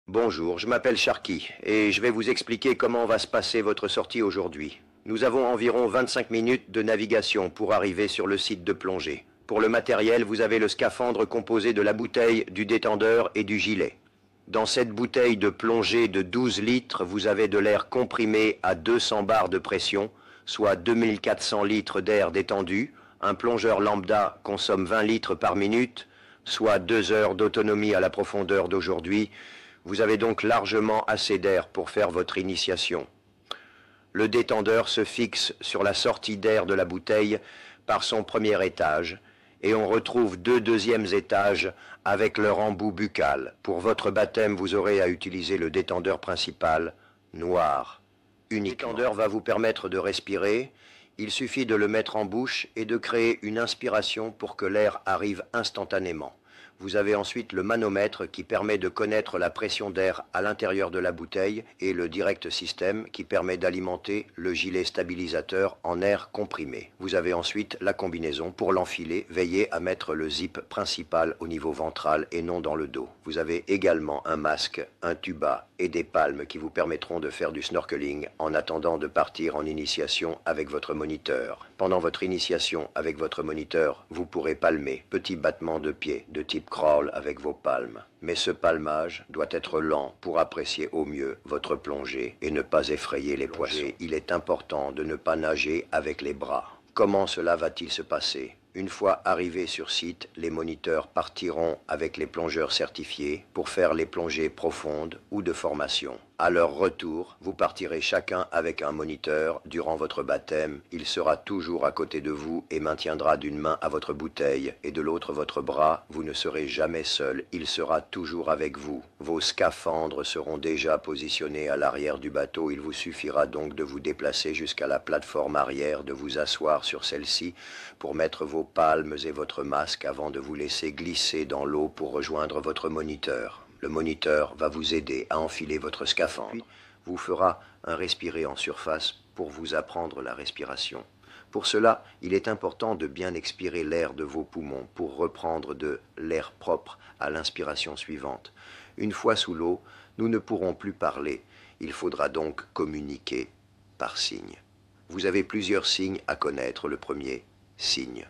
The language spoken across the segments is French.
Bonjour, je m'appelle Sharky et je vais vous expliquer comment va se passer votre sortie aujourd'hui. Nous avons environ 25 minutes de navigation pour arriver sur le site de plongée. Pour le matériel, vous avez le scaphandre composé de la bouteille, du détendeur et du gilet. Dans cette bouteille de plongée de 12 litres, vous avez de l'air comprimé à 200 bars de pression, soit 2400 litres d'air détendu. Un plongeur lambda consomme 20 litres par minute, soit 2 heures d'autonomie à la profondeur d'aujourd'hui. Vous avez donc largement assez d'air pour faire votre initiation. Le détendeur se fixe sur la sortie d'air de la bouteille par son premier étage et on retrouve deux deuxièmes étages avec leur embout buccal. Pour votre baptême, vous aurez à utiliser le détendeur principal, noir. Uniquement. Le détendeur va vous permettre de respirer. Il suffit de le mettre en bouche et de créer une inspiration pour que l'air arrive instantanément. Vous avez ensuite le manomètre qui permet de connaître la pression d'air à l'intérieur de la bouteille et le direct system qui permet d'alimenter le gilet stabilisateur en air comprimé. Vous avez ensuite la combinaison pour l'enfiler. Veillez à mettre le zip principal au niveau ventral et non dans le dos. Vous avez également un masque, un tuba et des palmes qui vous permettront de faire du snorkeling en attendant de partir en initiation avec votre moniteur. Pendant votre initiation avec votre moniteur, vous pourrez palmer, petit battement de pied de type crawl avec vos palmes. Mais ce palmage doit être lent pour apprécier au mieux votre plongée et ne pas effrayer les poissons. Il est important de ne pas nager avec les bras. Comment cela va-t-il se passer ? Une fois arrivés sur site, les moniteurs partiront avec les plongeurs certifiés pour faire les plongées profondes ou de formation. À leur retour, vous partirez chacun avec un moniteur durant votre baptême. Il sera toujours à côté de vous et maintiendra d'une main à votre bouteille et de l'autre votre bras. Vous ne serez jamais seul, il sera toujours avec vous. Vos scaphandres seront déjà positionnés à l'arrière du bateau. Il vous suffira donc de vous déplacer jusqu'à la plateforme arrière, de vous asseoir sur celle-ci pour mettre vos palmes et votre masque avant de vous laisser glisser dans l'eau pour rejoindre votre moniteur. Le moniteur va vous aider à enfiler votre scaphandre. Puis, vous fera un respirer en surface pour vous apprendre la respiration. Pour cela, il est important de bien expirer l'air de vos poumons pour reprendre de l'air propre à l'inspiration suivante. Une fois sous l'eau, nous ne pourrons plus parler. Il faudra donc communiquer par signes. Vous avez plusieurs signes à connaître. Le premier, signe.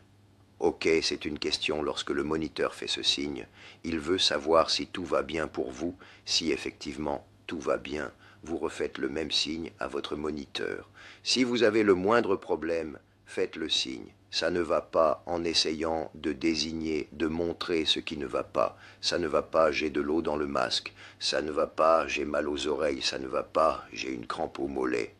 Ok, c'est une question lorsque le moniteur fait ce signe. Il veut savoir si tout va bien pour vous. Si effectivement tout va bien, vous refaites le même signe à votre moniteur. Si vous avez le moindre problème, faites le signe. Ça ne va pas en essayant de désigner, de montrer ce qui ne va pas. Ça ne va pas, j'ai de l'eau dans le masque. Ça ne va pas, j'ai mal aux oreilles. Ça ne va pas, j'ai une crampe au mollet.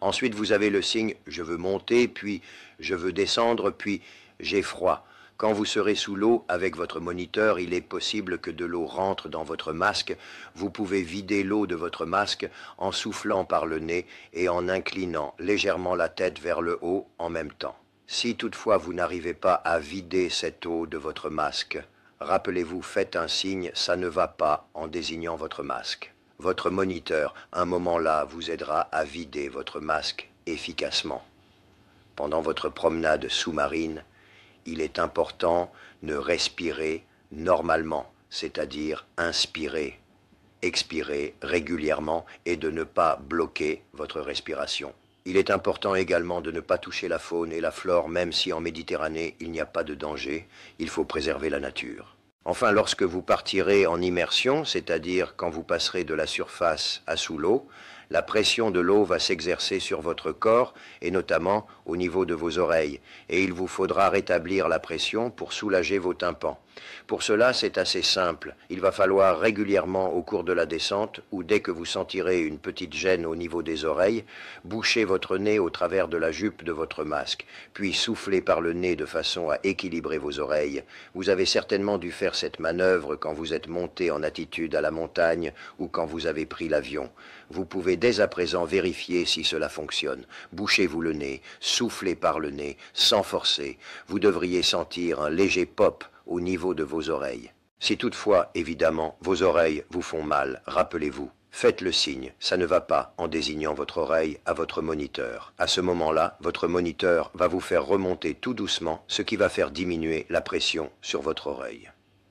Ensuite, vous avez le signe, je veux monter, puis je veux descendre, puis j'ai froid. Quand vous serez sous l'eau avec votre moniteur, il est possible que de l'eau rentre dans votre masque. Vous pouvez vider l'eau de votre masque en soufflant par le nez et en inclinant légèrement la tête vers le haut en même temps. Si toutefois vous n'arrivez pas à vider cette eau de votre masque, rappelez-vous, faites un signe, ça ne va pas en désignant votre masque. Votre moniteur, un moment là, vous aidera à vider votre masque efficacement. Pendant votre promenade sous-marine, il est important de respirer normalement, c'est-à-dire inspirer, expirer régulièrement et de ne pas bloquer votre respiration. Il est important également de ne pas toucher la faune et la flore, même si en Méditerranée il n'y a pas de danger, il faut préserver la nature. Enfin, lorsque vous partirez en immersion, c'est-à-dire quand vous passerez de la surface à sous l'eau, la pression de l'eau va s'exercer sur votre corps et notamment au niveau de vos oreilles. Et il vous faudra rétablir la pression pour soulager vos tympans. Pour cela, c'est assez simple. Il va falloir régulièrement au cours de la descente ou dès que vous sentirez une petite gêne au niveau des oreilles, boucher votre nez au travers de la jupe de votre masque, puis souffler par le nez de façon à équilibrer vos oreilles. Vous avez certainement dû faire cette manœuvre quand vous êtes monté en altitude à la montagne ou quand vous avez pris l'avion. Vous pouvez dès à présent vérifier si cela fonctionne. Bouchez-vous le nez, soufflez par le nez, sans forcer. Vous devriez sentir un léger pop au niveau de vos oreilles. Si toutefois, évidemment, vos oreilles vous font mal, rappelez-vous, faites le signe, ça ne va pas, en désignant votre oreille à votre moniteur. À ce moment-là, votre moniteur va vous faire remonter tout doucement, ce qui va faire diminuer la pression sur votre oreille.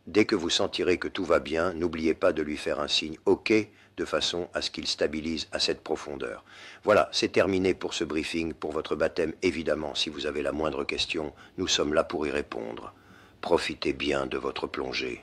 Dès que vous sentirez que tout va bien, n'oubliez pas de lui faire un signe OK, de façon à ce qu'il stabilise à cette profondeur. Voilà, c'est terminé pour ce briefing, pour votre baptême. Évidemment, si vous avez la moindre question, nous sommes là pour y répondre. Profitez bien de votre plongée.